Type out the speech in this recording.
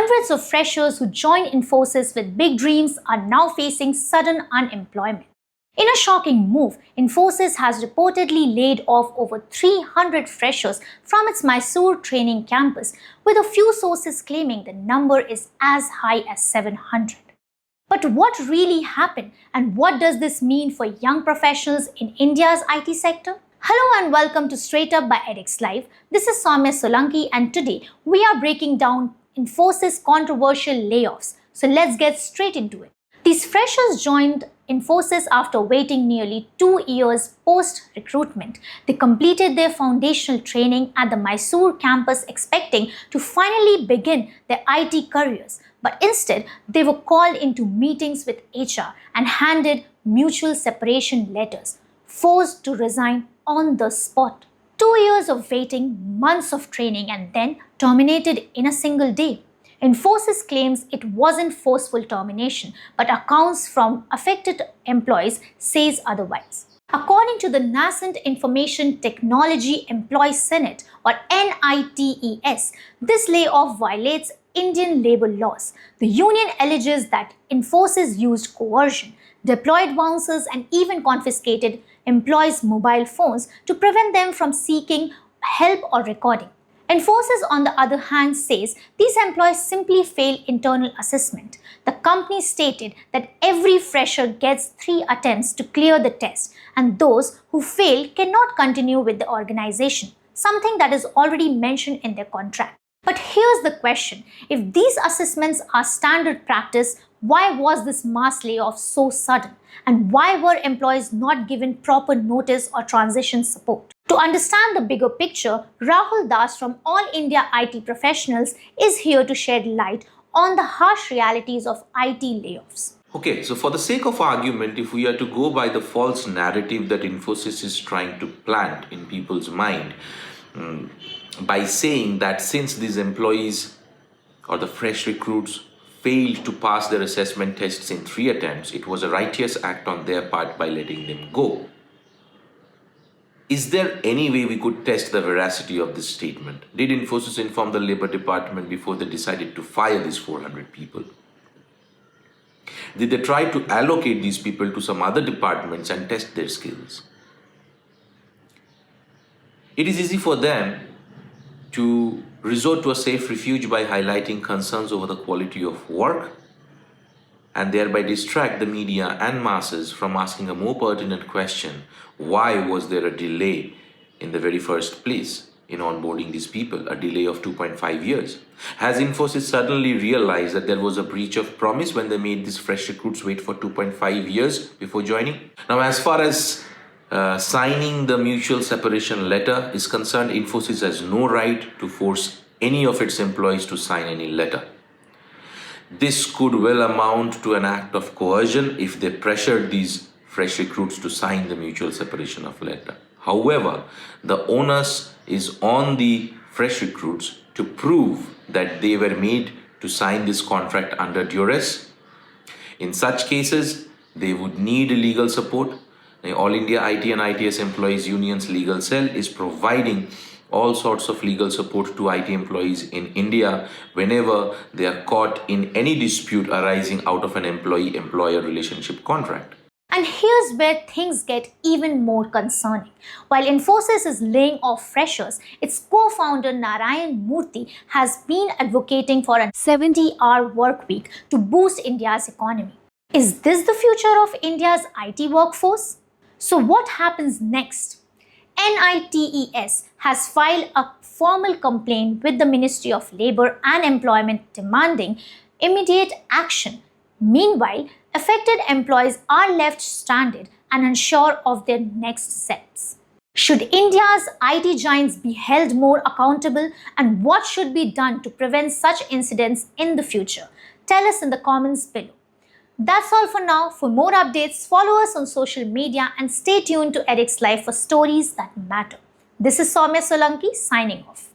Hundreds of freshers who joined Infosys with big dreams are now facing sudden unemployment. In a shocking move, Infosys has reportedly laid off over 300 freshers from its Mysuru training campus, with a few sources claiming the number is as high as 700. But what really happened, and what does this mean for young professionals in India's IT sector? Hello and welcome to Straight Up by EdexLive. This is Saumya Solanki, and today we are breaking down Infosys controversial layoffs. So let's get straight into it. These freshers joined Infosys after waiting nearly 2 years post-recruitment. They completed their foundational training at the Mysuru campus expecting to finally begin their IT careers. But instead, they were called into meetings with HR and handed mutual separation letters, forced to resign on the spot. 2 years of waiting, months of training, and then terminated in a single day. Infosys claims it wasn't forceful termination, but accounts from affected employees says otherwise. According to the Nascent Information Technology Employees Senate, or NITES, this layoff violates Indian labor laws. The union alleges that Infosys used coercion, deployed bouncers, and even confiscated employees' mobile phones to prevent them from seeking help or recording. Infosys, on the other hand, says these employees simply failed internal assessment. The company stated that every fresher gets 3 attempts to clear the test, and those who fail cannot continue with the organization, something that is already mentioned in their contract. But here's the question: if these assessments are standard practice, why was this mass layoff so sudden? And why were employees not given proper notice or transition support? To understand the bigger picture, Rahul from All India IT Professionals is here to shed light on the harsh realities of IT layoffs. Okay, so for the sake of argument, if we are to go by the false narrative that Infosys is trying to plant in people's mind, by saying that since these employees or the fresh recruits failed to pass their assessment tests in 3 attempts, it was a righteous act on their part by letting them go. Is there any way we could test the veracity of this statement? Did Infosys inform the Labour Department before they decided to fire these 400 people? Did they try to allocate these people to some other departments and test their skills? It is easy for them to resort to a safe refuge by highlighting concerns over the quality of work and thereby distract the media and masses from asking a more pertinent question: why was there a delay in the very first place in onboarding these people, a delay of 2.5 years? Has Infosys suddenly realized that there was a breach of promise when they made these fresh recruits wait for 2.5 years before joining? Now, as far as signing the mutual separation letter is concerned, Infosys has no right to force any of its employees to sign any letter. This could well amount to an act of coercion if they pressured these fresh recruits to sign the mutual separation of letter. However, the onus is on the fresh recruits to prove that they were made to sign this contract under duress. In such cases, they would need legal support. The All India IT and ITeS Employees Union's legal cell is providing all sorts of legal support to IT employees in India whenever they are caught in any dispute arising out of an employee-employer relationship contract. And here's where things get even more concerning. While Infosys is laying off freshers, its co-founder Narayan Murthy has been advocating for a 70-hour work week to boost India's economy. Is this the future of India's IT workforce? So what happens next? NITES has filed a formal complaint with the Ministry of Labour and Employment demanding immediate action. Meanwhile, affected employees are left stranded and unsure of their next steps. Should India's IT giants be held more accountable, and what should be done to prevent such incidents in the future? Tell us in the comments below. That's all for now. For more updates, follow us on social media and stay tuned to EdexLive for stories that matter. This is Saumya Solanki signing off.